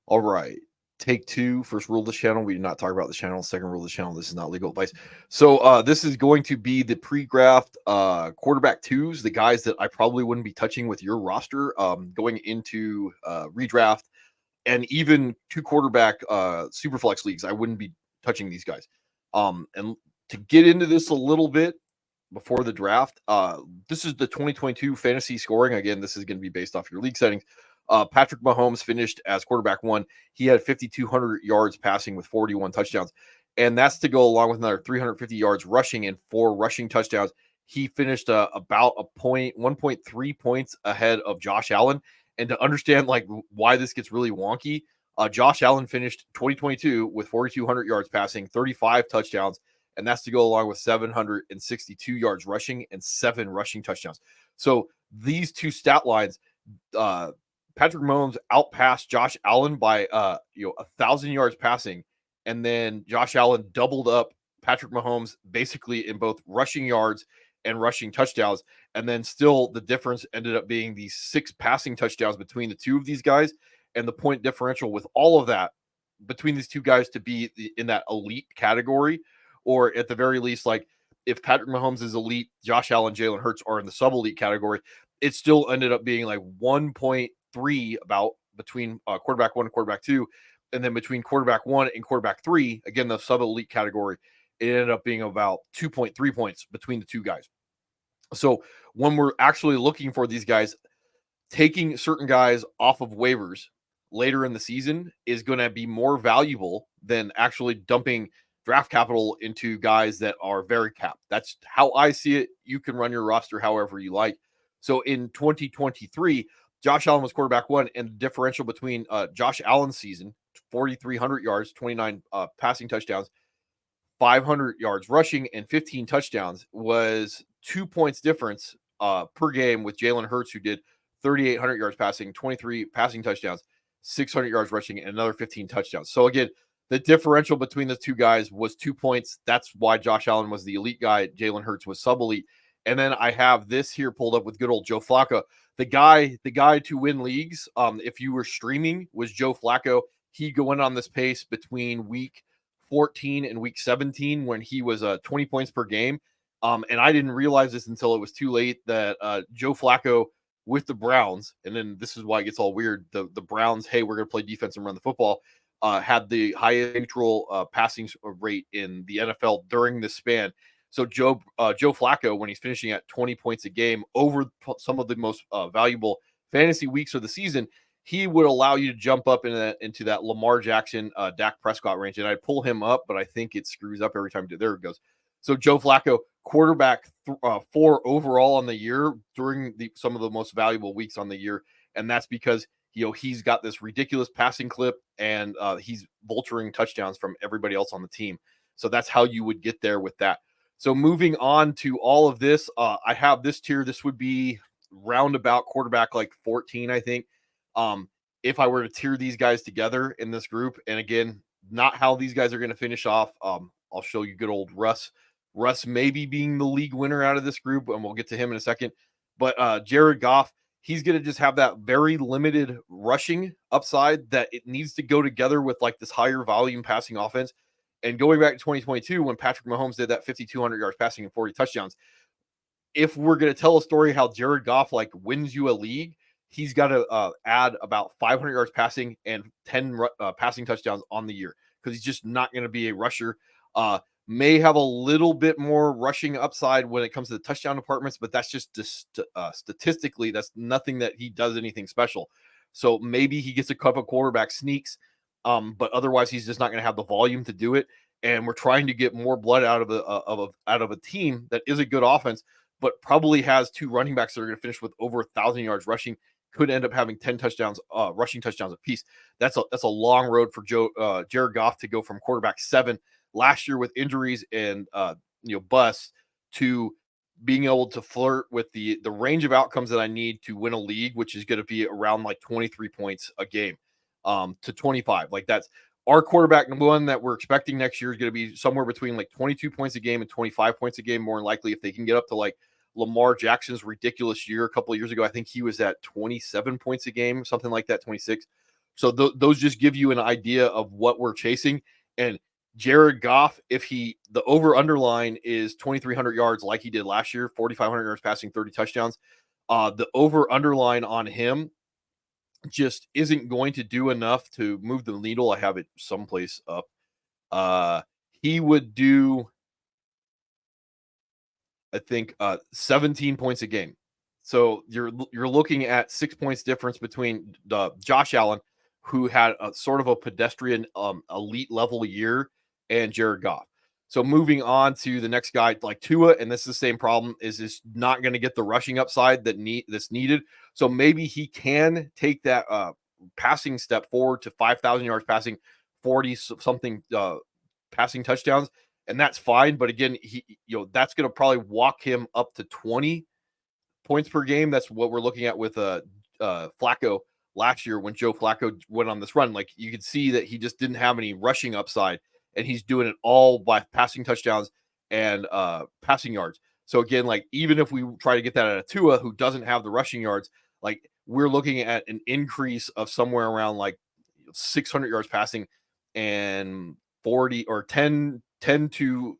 All right. Take two. First rule of the channel. We do not talk about the channel. Second rule of the channel. This is not legal advice. So this is going to be the pre-draft quarterback twos, the guys that I probably wouldn't be touching with your roster going into redraft, and even two quarterback super flex leagues. I wouldn't be touching these guys. And to get into this a little bit before the draft, this is the 2022 fantasy scoring. Again, this is going to be based off your league settings. Patrick Mahomes finished as quarterback one. He had 5,200 yards passing with 41 touchdowns. And that's to go along with another 350 yards rushing and 4 rushing touchdowns. He finished about 1.3 points ahead of Josh Allen. And to understand like why this gets really wonky, Josh Allen finished 2022 with 4,200 yards passing, 35 touchdowns, and that's to go along with 762 yards rushing and 7 rushing touchdowns. So these two stat lines, Patrick Mahomes outpassed Josh Allen by 1,000 yards passing, and then Josh Allen doubled up Patrick Mahomes basically in both rushing yards and rushing touchdowns. And then still the difference ended up being these 6 passing touchdowns between the two of these guys, and the point differential with all of that between these two guys to be in that elite category, or at the very least, like if Patrick Mahomes is elite, Josh Allen, Jalen Hurts are in the sub elite category. It still ended up being like 1.3 about between quarterback one and quarterback two, and then between quarterback one and quarterback three, again the sub elite category, it ended up being about 2.3 points between the two guys. So when we're actually looking for these guys, taking certain guys off of waivers later in the season is going to be more valuable than actually dumping draft capital into guys that are very capped. That's how I see it. You can run your roster however you like. So in 2023, Josh Allen was quarterback one, and the differential between Josh Allen's season, 4,300 yards, 29 passing touchdowns, 500 yards rushing, and 15 touchdowns was 2 points difference per game with Jalen Hurts, who did 3,800 yards passing, 23 passing touchdowns, 600 yards rushing, and another 15 touchdowns. So again, the differential between the two guys was 2 points. That's why Josh Allen was the elite guy. Jalen Hurts was sub elite. And then I have this here pulled up with good old Joe Flacco. The guy to win leagues, if you were streaming, was Joe Flacco. He going on this pace between week 14 and week 17 when he was 20 points per game. And I didn't realize this until it was too late that Joe Flacco with the Browns, and then this is why it gets all weird. The Browns, hey, we're going to play defense and run the football, had the highest neutral passing rate in the NFL during this span. So Joe Flacco, when he's finishing at 20 points a game over some of the most valuable fantasy weeks of the season, he would allow you to jump up into that Lamar Jackson, Dak Prescott range. And I'd pull him up, but I think it screws up every time. There it goes. So Joe Flacco, quarterback 4 overall on the year during some of the most valuable weeks on the year. And that's because, he's got this ridiculous passing clip, and he's vulturing touchdowns from everybody else on the team. So that's how you would get there with that. So moving on to all of this, I have this tier. This would be roundabout quarterback like 14, I think. If I were to tier these guys together in this group, and again, not how these guys are going to finish off. I'll show you good old Russ. Russ maybe being the league winner out of this group, and we'll get to him in a second. But Jared Goff, he's going to just have that very limited rushing upside that it needs to go together with like this higher volume passing offense. And going back to 2022, when Patrick Mahomes did that 5,200 yards passing and 40 touchdowns, if we're going to tell a story how Jared Goff like wins you a league, he's got to add about 500 yards passing and 10 passing touchdowns on the year, because he's just not going to be a rusher. May have a little bit more rushing upside when it comes to the touchdown departments, but that's just statistically, that's nothing that he does anything special. So maybe he gets a couple quarterback sneaks, but otherwise he's just not going to have the volume to do it. And we're trying to get more blood out of a team that is a good offense, but probably has 2 running backs that are going to finish with over 1,000 yards rushing, could end up having 10 touchdowns, rushing touchdowns apiece. That's a long road for Jared Goff to go from quarterback 7 last year with injuries and busts to being able to flirt with the range of outcomes that I need to win a league, which is going to be around like 23 points a game to 25. Like that's our quarterback one that we're expecting next year is going to be somewhere between like 22 points a game and 25 points a game, more than likely, if they can get up to like Lamar Jackson's ridiculous year a couple of years ago. I think he was at 27 points a game, something like that, 26. So those just give you an idea of what we're chasing. And Jared Goff, if the over underline is 2,300 yards like he did last year, 4,500 yards passing, 30 touchdowns. The over underline on him just isn't going to do enough to move the needle. I have it someplace up. He would do, I think, 17 points a game. So you're looking at 6 points difference between Josh Allen, who had a sort of a pedestrian elite level year, and Jared Goff. So moving on to the next guy, like Tua, and this is the same problem, is not going to get the rushing upside that's needed. So maybe he can take that passing step forward to 5,000 yards passing, 40 something passing touchdowns, and that's fine. But again, that's going to probably walk him up to 20 points per game. That's what we're looking at with Flacco last year when Joe Flacco went on this run. Like, you could see that he just didn't have any rushing upside, and he's doing it all by passing touchdowns and passing yards. So again, like, even if we try to get that out of Tua, who doesn't have the rushing yards, like, we're looking at an increase of somewhere around like 600 yards passing and 40 or 10 to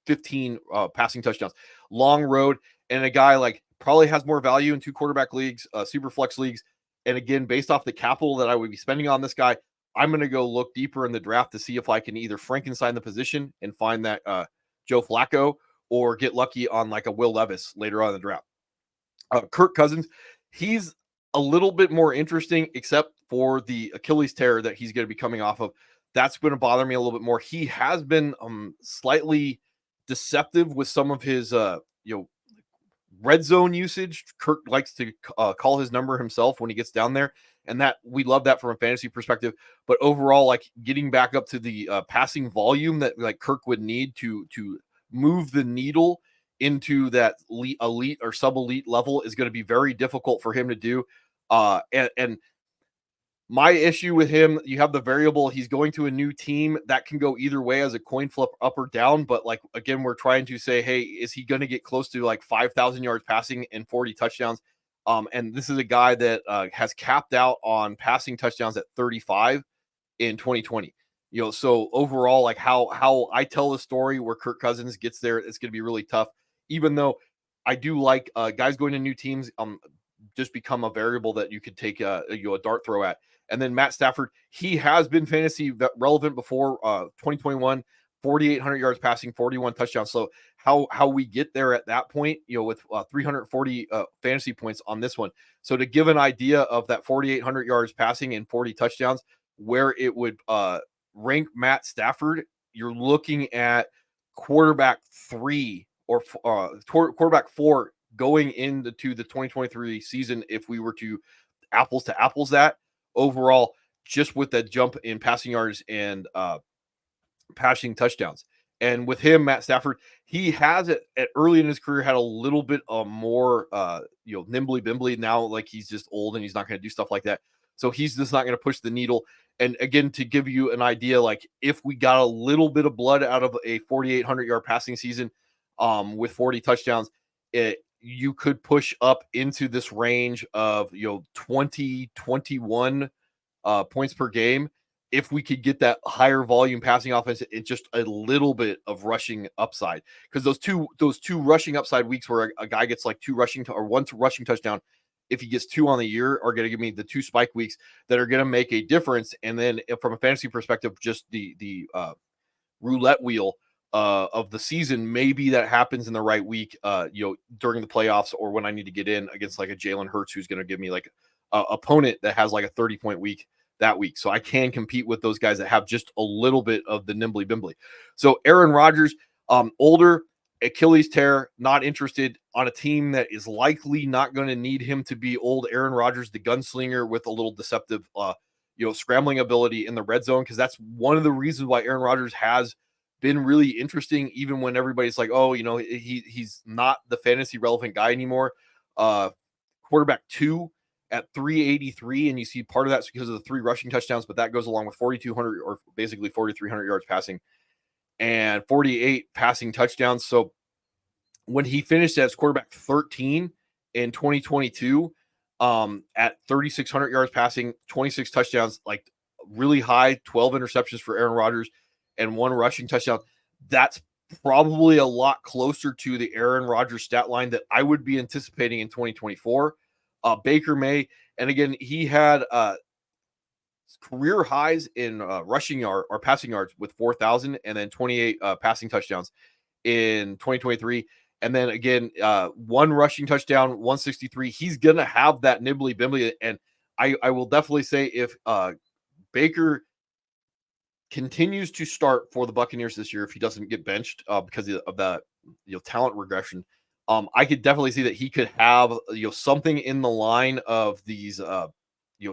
15 passing touchdowns. Long road, and a guy like probably has more value in 2 quarterback leagues, super flex leagues. And again, based off the capital that I would be spending on this guy, I'm going to go look deeper in the draft to see if I can either Frankenstein the position and find that Joe Flacco, or get lucky on like a Will Levis later on in the draft. Kirk Cousins, he's a little bit more interesting, except for the Achilles tear that he's going to be coming off of. That's going to bother me a little bit more. He has been slightly deceptive with some of his red zone usage. Kirk likes to call his number himself when he gets down there, and that we love that from a fantasy perspective. But overall, like, getting back up to the passing volume that like Kirk would need to move the needle into that elite or sub elite level is going to be very difficult for him to do. And my issue with him, you have the variable, he's going to a new team. That can go either way as a coin flip, up or down. But like, again, we're trying to say, hey, is he going to get close to like 5,000 yards passing and 40 touchdowns? And this is a guy that has capped out on passing touchdowns at 35 in 2020. So overall, like, how I tell the story where Kirk Cousins gets there, it's going to be really tough. Even though I do like guys going to new teams, just become a variable that you could take a dart throw at. And then Matt Stafford, he has been fantasy relevant before. 2021, 4,800 yards passing, 41 touchdowns. So how we get there at that point, with 340 fantasy points on this one. So to give an idea of that 4,800 yards passing and 40 touchdowns, where it would rank Matt Stafford, you're looking at quarterback 3 or quarterback 4 going into the 2023 season if we were to apples that. Overall, just with that jump in passing yards and passing touchdowns. And with him, Matt Stafford, he has it at early in his career had a little bit more nimbly bimbly. Now, like, he's just old and he's not going to do stuff like that. So he's just not going to push the needle. And again, to give you an idea, like, if we got a little bit of blood out of a 4,800 yard passing season with 40 touchdowns, you could push up into this range of 20, 21 points per game if we could get that higher volume passing offense and just a little bit of rushing upside. Because those two rushing upside weeks where a guy gets like 2 rushing or 1 rushing touchdown, if he gets 2 on the year, are going to give me the 2 spike weeks that are going to make a difference. And then from a fantasy perspective, just the roulette wheel of the season, maybe that happens in the right week, during the playoffs, or when I need to get in against like a Jalen Hurts, who's going to give me like a opponent that has like a 30-point week that week. So I can compete with those guys that have just a little bit of the nimbly bimbly. So Aaron Rodgers, older, Achilles tear, not interested on a team that is likely not going to need him to be old Aaron Rodgers, the gunslinger with a little deceptive, scrambling ability in the red zone. Cause that's one of the reasons why Aaron Rodgers has been really interesting, even when everybody's like, oh, he's not the fantasy relevant guy anymore. Quarterback 2 at 383, and you see part of that's because of the 3 rushing touchdowns, but that goes along with 4,200 or basically 4,300 yards passing and 48 passing touchdowns. So when he finished as quarterback 13 in 2022, at 3,600 yards passing, 26 touchdowns, like really high, 12 interceptions for Aaron Rodgers, and 1 rushing touchdown. That's probably a lot closer to the Aaron Rodgers stat line that I would be anticipating in 2024. Baker May, and again, he had career highs in rushing yard or passing yards with 4,000, and then 28 passing touchdowns in 2023. And then again, 1 rushing touchdown, 163. He's gonna have that nibbly bimbly, and I will definitely say if Baker continues to start for the Buccaneers this year, if he doesn't get benched because of that talent regression, I could definitely see that he could have something in the line of these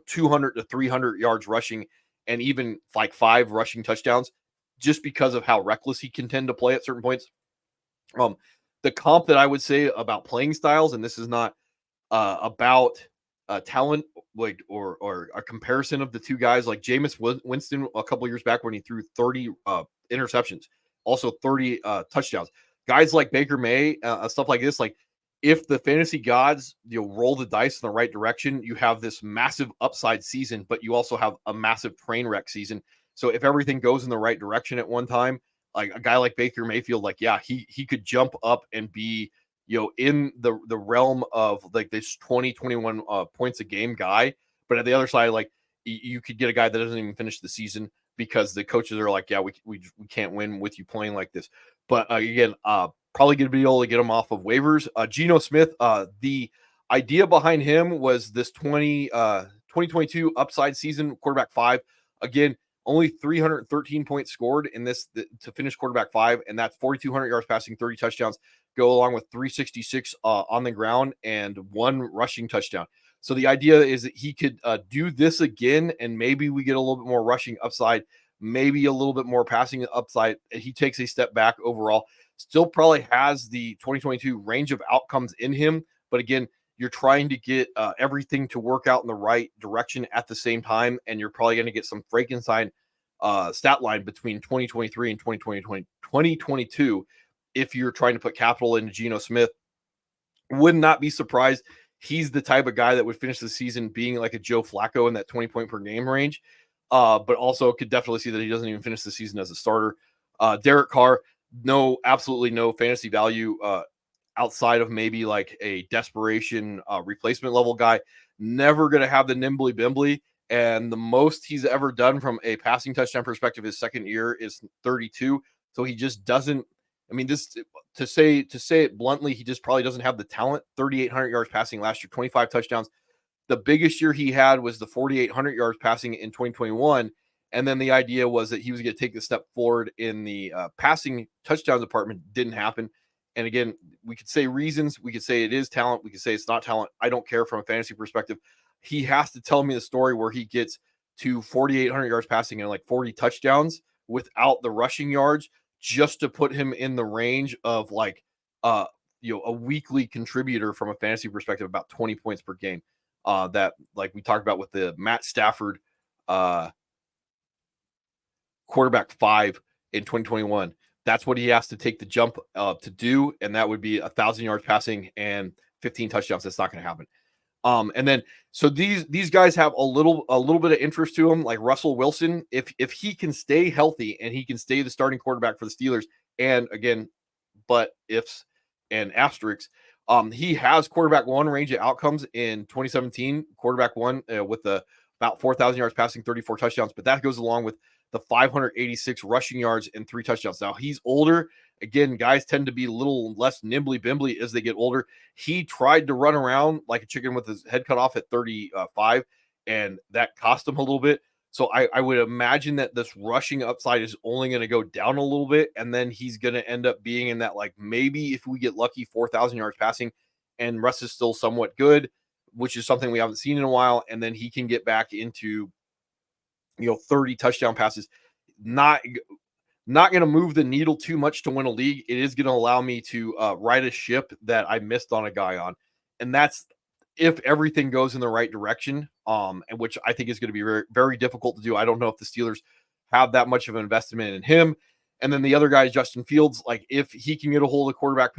200 to 300 yards rushing, and even like 5 rushing touchdowns, just because of how reckless he can tend to play at certain points. The comp that I would say about playing styles, and this is not about talent, like or a comparison of the two guys, like Jameis Winston a couple years back when he threw 30 interceptions, also 30 touchdowns. Guys like Baker May, stuff like this, like if the fantasy gods roll the dice in the right direction, you have this massive upside season, but you also have a massive train wreck season. So if everything goes in the right direction at one time, like a guy like Baker Mayfield, like he could jump up and be in the realm of like this 21 points a game guy. But at the other side, like you could get a guy that doesn't even finish the season because the coaches are like, yeah, we can't win with you playing like this. But again, probably going to be able to get him off of waivers. Geno Smith, the idea behind him was this 2022 upside season, quarterback 5. Again, only 313 points scored in this to finish quarterback 5, and that's 4,200 yards passing, 30 touchdowns, go along with 366 on the ground and 1 rushing touchdown. So the idea is that he could do this again, and maybe we get a little bit more rushing upside, maybe a little bit more passing upside. He takes a step back overall. Still probably has the 2022 range of outcomes in him, but again, you're trying to get everything to work out in the right direction at the same time, and you're probably going to get some Frankenstein stat line between 2023 and 2022 if you're trying to put capital into Geno Smith. Would not be surprised. He's the type of guy that would finish the season being like a Joe Flacco in that 20 point per game range, but also could definitely see that he doesn't even finish the season as a starter. Derek Carr, absolutely no fantasy value outside of maybe like a desperation replacement level guy. Never going to have the nimbly bimbly. And the most he's ever done from a passing touchdown perspective his second year is 32. So he just doesn't. I mean, this to say it bluntly, he just probably doesn't have the talent. 3,800 yards passing last year, 25 touchdowns. The biggest year he had was the 4,800 yards passing in 2021. And then the idea was that he was going to take the step forward in the passing touchdown department. Didn't happen. And again, we could say reasons. We could say it is talent. We could say it's not talent. I don't care from a fantasy perspective. He has to tell me the story where he gets to 4,800 yards passing and like 40 touchdowns without the rushing yards, just to put him in the range of like a weekly contributor from a fantasy perspective, about 20 points per game. That like we talked about with the Matt Stafford quarterback 5 in 2021. That's what he has to take the jump to do, and that would be 1,000 yards passing and 15 touchdowns. That's not going to happen. And then so these guys have a little bit of interest to him, like Russell Wilson. If he can stay healthy and he can stay the starting quarterback for the Steelers, and again, but ifs and asterisks, he has quarterback 1 range of outcomes in 2017. Quarterback 1 with the about 4,000 yards passing, 34 touchdowns, but that goes along with the 586 rushing yards and 3 touchdowns. Now he's older. Again, guys tend to be a little less nimbly bimbly as they get older. He tried to run around like a chicken with his head cut off at 35, and that cost him a little bit. So I would imagine that this rushing upside is only going to go down a little bit, and then he's going to end up being in that, like, maybe if we get lucky, 4,000 yards passing, and Russ is still somewhat good, which is something we haven't seen in a while, and then he can get back into 30 touchdown passes. Not going to move the needle too much to win a league. It is going to allow me to ride a ship that I missed on a guy on. And that's if everything goes in the right direction, and which I think is going to be very, very difficult to do. I don't know if the Steelers have that much of an investment in him. And then the other guy is Justin Fields. Like if he can get a hold of quarterback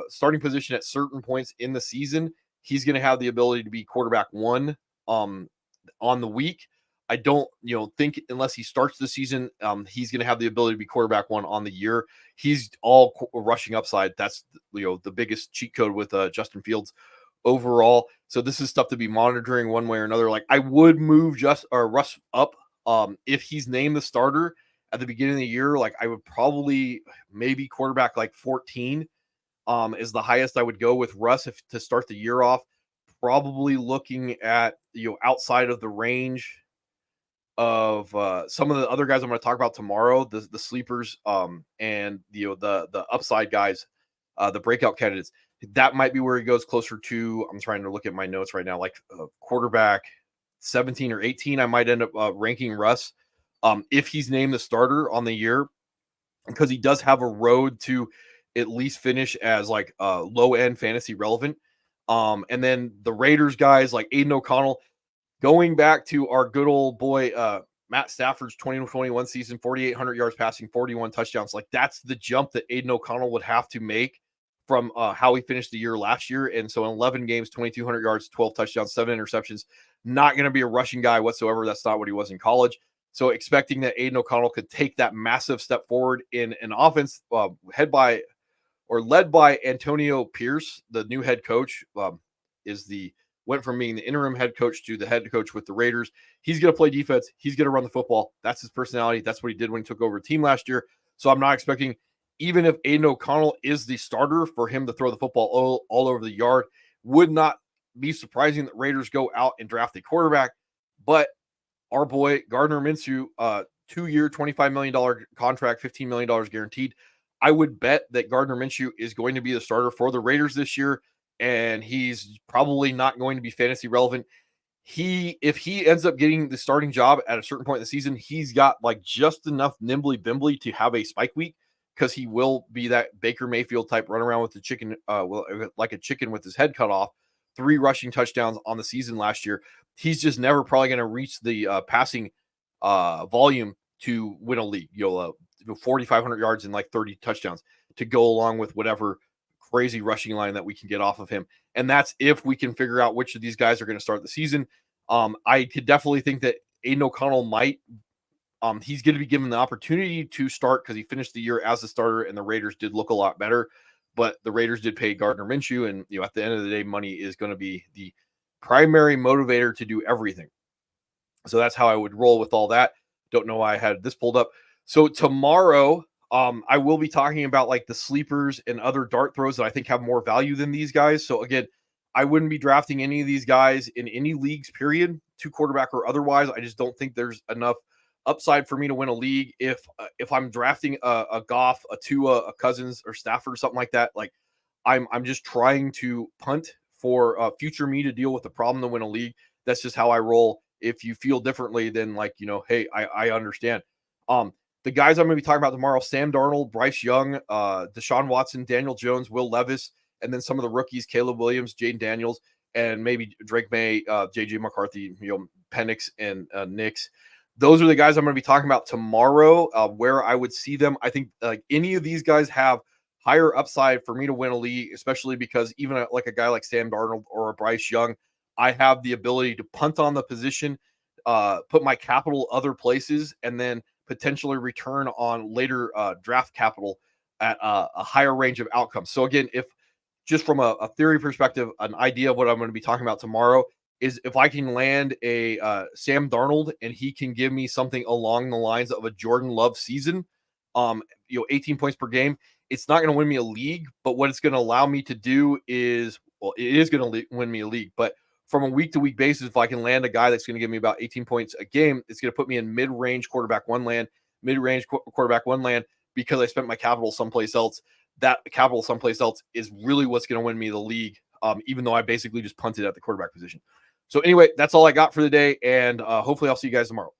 starting position at certain points in the season, he's going to have the ability to be quarterback one on the week. I don't, think unless he starts the season, he's going to have the ability to be quarterback one on the year. He's all rushing upside. That's, the biggest cheat code with Justin Fields overall. So this is stuff to be monitoring one way or another. Like, I would move Russ up if he's named the starter at the beginning of the year. Like, I would probably maybe quarterback like 14 is the highest I would go with Russ if to start the year off. Probably looking at, outside of the range of some of the other guys I'm going to talk about tomorrow, the sleepers, and the upside guys, the breakout candidates. That might be where he goes closer to. I'm trying to look at my notes right now, like quarterback 17 or 18. I might end up ranking Russ if he's named the starter on the year, because he does have a road to at least finish as like low end fantasy relevant. And then the Raiders guys like Aiden O'Connell. Going back to our good old boy, Matt Stafford's 2021 season, 4,800 yards passing, 41 touchdowns. Like, that's the jump that Aiden O'Connell would have to make from how he finished the year last year. And so in 11 games, 2,200 yards, 12 touchdowns, 7 interceptions, not going to be a rushing guy whatsoever. That's not what he was in college. So expecting that Aiden O'Connell could take that massive step forward in an offense led by Antonio Pierce, the new head coach, went from being the interim head coach to the head coach with the Raiders. He's going to play defense. He's going to run the football. That's his personality. That's what he did when he took over a team last year. So I'm not expecting, even if Aiden O'Connell is the starter, for him to throw the football all over the yard. Would not be surprising that Raiders go out and draft a quarterback. But our boy Gardner Minshew, 2-year, $25 million contract, $15 million guaranteed. I would bet that Gardner Minshew is going to be the starter for the Raiders this year, and he's probably not going to be fantasy relevant. If he ends up getting the starting job at a certain point in the season, he's got like just enough nimbly bimbly to have a spike week, because he will be that Baker Mayfield type run around with the chicken, like a chicken with his head cut off. 3 rushing touchdowns on the season last year. He's just never probably going to reach the passing volume to win a league. 4,500 yards and like 30 touchdowns to go along with whatever crazy rushing line that we can get off of him. And that's if we can figure out which of these guys are going to start the season. I could definitely think that Aiden O'Connell might. He's going to be given the opportunity to start because he finished the year as a starter, and the Raiders did look a lot better. But the Raiders did pay Gardner Minshew, and at the end of the day, money is going to be the primary motivator to do everything. So that's how I would roll with all that. Don't know why I had this pulled up. So tomorrow, I will be talking about like the sleepers and other dart throws that I think have more value than these guys. So again, I wouldn't be drafting any of these guys in any leagues, period, to quarterback or otherwise. I just don't think there's enough upside for me to win a league. If I'm drafting a Goff, a Tua, a Cousins, or Stafford or something like that, like I'm just trying to punt for future me to deal with the problem to win a league. That's just how I roll. If you feel differently, then hey, I understand. The guys I'm going to be talking about tomorrow: Sam Darnold, Bryce Young, Deshaun Watson, Daniel Jones, Will Levis, and then some of the rookies: Caleb Williams, Jaden Daniels, and maybe Drake May, JJ McCarthy, Penix, and Nix. Those are the guys I'm going to be talking about tomorrow, where I would see them. I think like any of these guys have higher upside for me to win a league, especially because even like a guy like Sam Darnold or a Bryce Young, I have the ability to punt on the position, put my capital other places, and then potentially return on later draft capital at a higher range of outcomes. So again, if just from a theory perspective, an idea of what I'm going to be talking about tomorrow is if I can land a Sam Darnold and he can give me something along the lines of a Jordan Love season, 18 points per game, it's not going to win me a league, but what it's going to allow me to do is, well, it is going to win me a league, but from a week-to-week basis, if I can land a guy that's going to give me about 18 points a game, it's going to put me in mid-range quarterback one land, because I spent my capital someplace else. That capital someplace else is really what's going to win me the league, even though I basically just punted at the quarterback position. So anyway, that's all I got for the day, and hopefully I'll see you guys tomorrow.